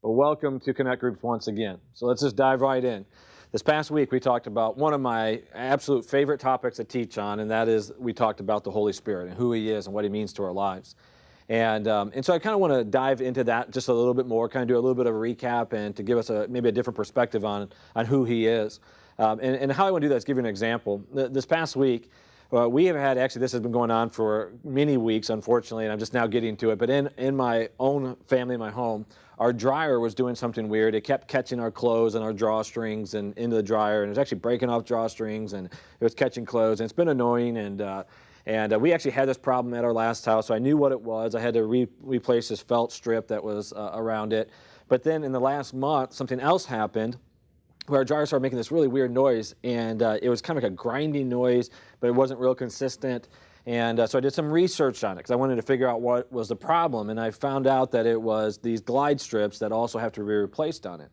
Well, welcome to Connect Groups once again. So let's just dive right in. This past week, we talked about one of my absolute favorite topics to teach on, and that is we talked about the Holy Spirit and who He is and what He means to our lives. And so I kind of want to dive into that just a little bit more, kind of do a little bit of a recap and to give us maybe a different perspective on who He is. And how I want to do that is give you an example. This past week, we have had, actually this has been going on for many weeks, unfortunately, and I'm just now getting to it, but in my own family, my home, our dryer was doing something weird. It kept catching our clothes and our drawstrings and into the dryer, and it was actually breaking off drawstrings, and it was catching clothes, and it's been annoying, and we actually had this problem at our last house, so I knew what it was. I had to replace this felt strip that was around it. But then in the last month, something else happened where our dryer started making this really weird noise, and it was kind of like a grinding noise, but it wasn't real consistent. And so I did some research on it because I wanted to figure out what was the problem, and I found out that it was these glide strips that also have to be replaced on it.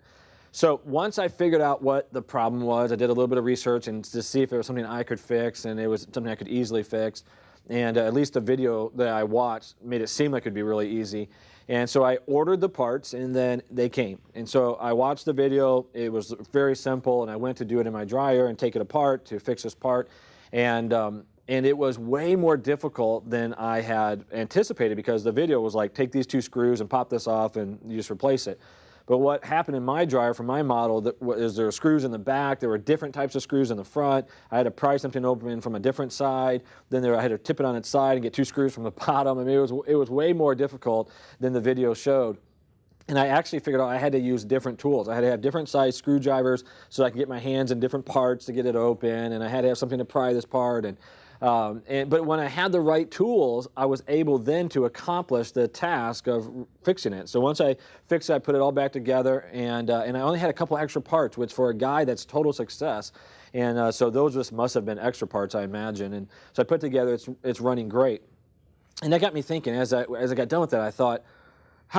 So once I figured out what the problem was, I did a little bit of research and to see if it was something I could fix, and it was something I could easily fix. And at least the video that I watched made it seem like it would be really easy. And so I ordered the parts, and then they came. And so I watched the video. It was very simple, and I went to do it in my dryer and take it apart to fix this part. And it was way more difficult than I had anticipated because the video was like, take these two screws and pop this off, and you just replace it. But what happened in my dryer for my model is there were screws in the back, there were different types of screws in the front. I had to pry something open from a different side. Then I had to tip it on its side and get two screws from the bottom. I mean, it was way more difficult than the video showed. And I actually figured out I had to use different tools. I had to have different size screwdrivers so I could get my hands in different parts to get it open. And I had to have something to pry this part. But when I had the right tools, I was able then to accomplish the task of fixing it. So once I fixed it, I put it all back together, and I only had a couple extra parts, which for a guy, that's total success. And so those just must have been extra parts, I imagine. And so I put it together, it's running great. And that got me thinking, as I got done with that, I thought,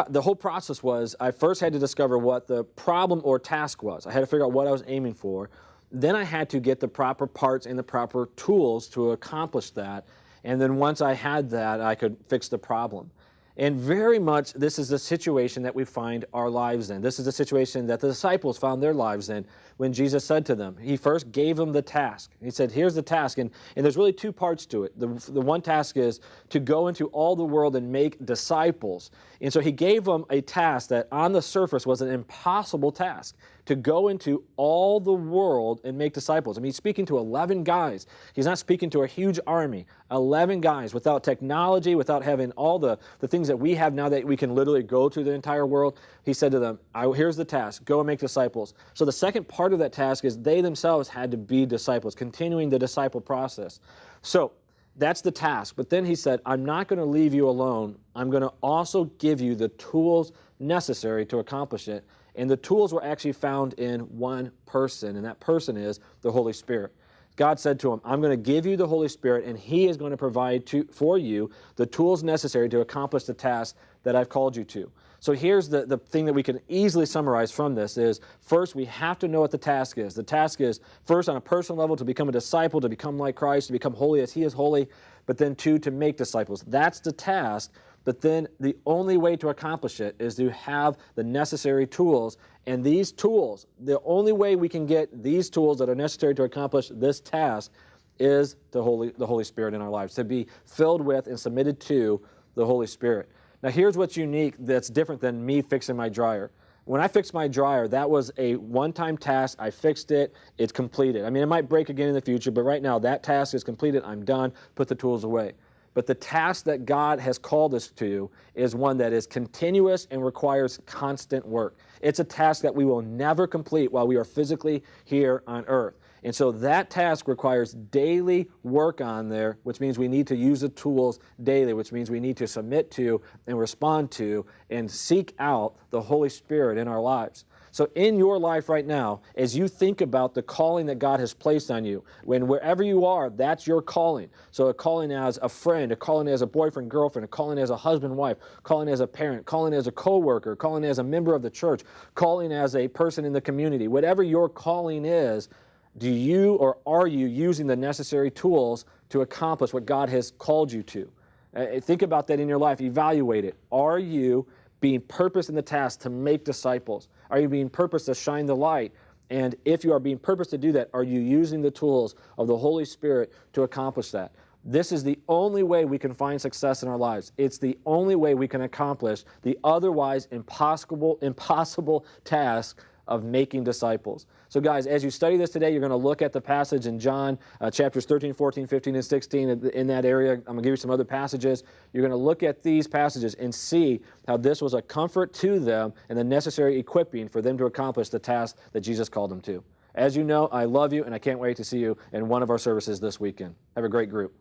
the whole process was, I first had to discover what the problem or task was. I had to figure out what I was aiming for. Then I had to get the proper parts and the proper tools to accomplish that. And then once I had that, I could fix the problem. And very much this is the situation that we find our lives in. This is the situation that the disciples found their lives in when Jesus said to them. He first gave them the task. He said, here's the task. And there's really two parts to it. The one task is to go into all the world and make disciples. And so he gave them a task that on the surface was an impossible task, to go into all the world and make disciples. I mean, he's speaking to 11 guys. He's not speaking to a huge army. 11 guys without technology, without having all the things that we have now that we can literally go to the entire world. He said to them, here's the task, go and make disciples. So the second part of that task is they themselves had to be disciples, continuing the disciple process. So that's the task. But then he said, I'm not going to leave you alone. I'm going to also give you the tools necessary to accomplish it. And the tools were actually found in one person, and that person is the Holy Spirit. God said to him, I'm going to give you the Holy Spirit, and He is going to provide for you the tools necessary to accomplish the task that I've called you to. So here's the thing that we can easily summarize from this is, first, we have to know what the task is. The task is, first, on a personal level, to become a disciple, to become like Christ, to become holy as He is holy, but then two, to make disciples. That's the task. But then the only way to accomplish it is to have the necessary tools. And these tools, the only way we can get these tools that are necessary to accomplish this task is the Holy Spirit in our lives, to be filled with and submitted to the Holy Spirit. Now here's what's unique that's different than me fixing my dryer. When I fixed my dryer, that was a one-time task. I fixed it. It's completed. I mean, it might break again in the future, but right now that task is completed. I'm done. Put the tools away. But the task that God has called us to is one that is continuous and requires constant work. It's a task that we will never complete while we are physically here on earth. And so that task requires daily work on there, which means we need to use the tools daily, which means we need to submit to and respond to and seek out the Holy Spirit in our lives. So in your life right now, as you think about the calling that God has placed on you, wherever you are, that's your calling. So a calling as a friend, a calling as a boyfriend, girlfriend, a calling as a husband, wife, calling as a parent, calling as a coworker, calling as a member of the church, calling as a person in the community. Whatever your calling is, do you or are you using the necessary tools to accomplish what God has called you to? Think about that in your life. Evaluate it. Are you being purposed in the task to make disciples? Are you being purposed to shine the light? And if you are being purposed to do that, are you using the tools of the Holy Spirit to accomplish that? This is the only way we can find success in our lives. It's the only way we can accomplish the otherwise impossible task of making disciples. So guys, as you study this today, you're going to look at the passage in John chapters 13, 14, 15, and 16 in that area. I'm going to give you some other passages. You're going to look at these passages and see how this was a comfort to them and the necessary equipping for them to accomplish the task that Jesus called them to. As you know, I love you, and I can't wait to see you in one of our services this weekend. Have a great group.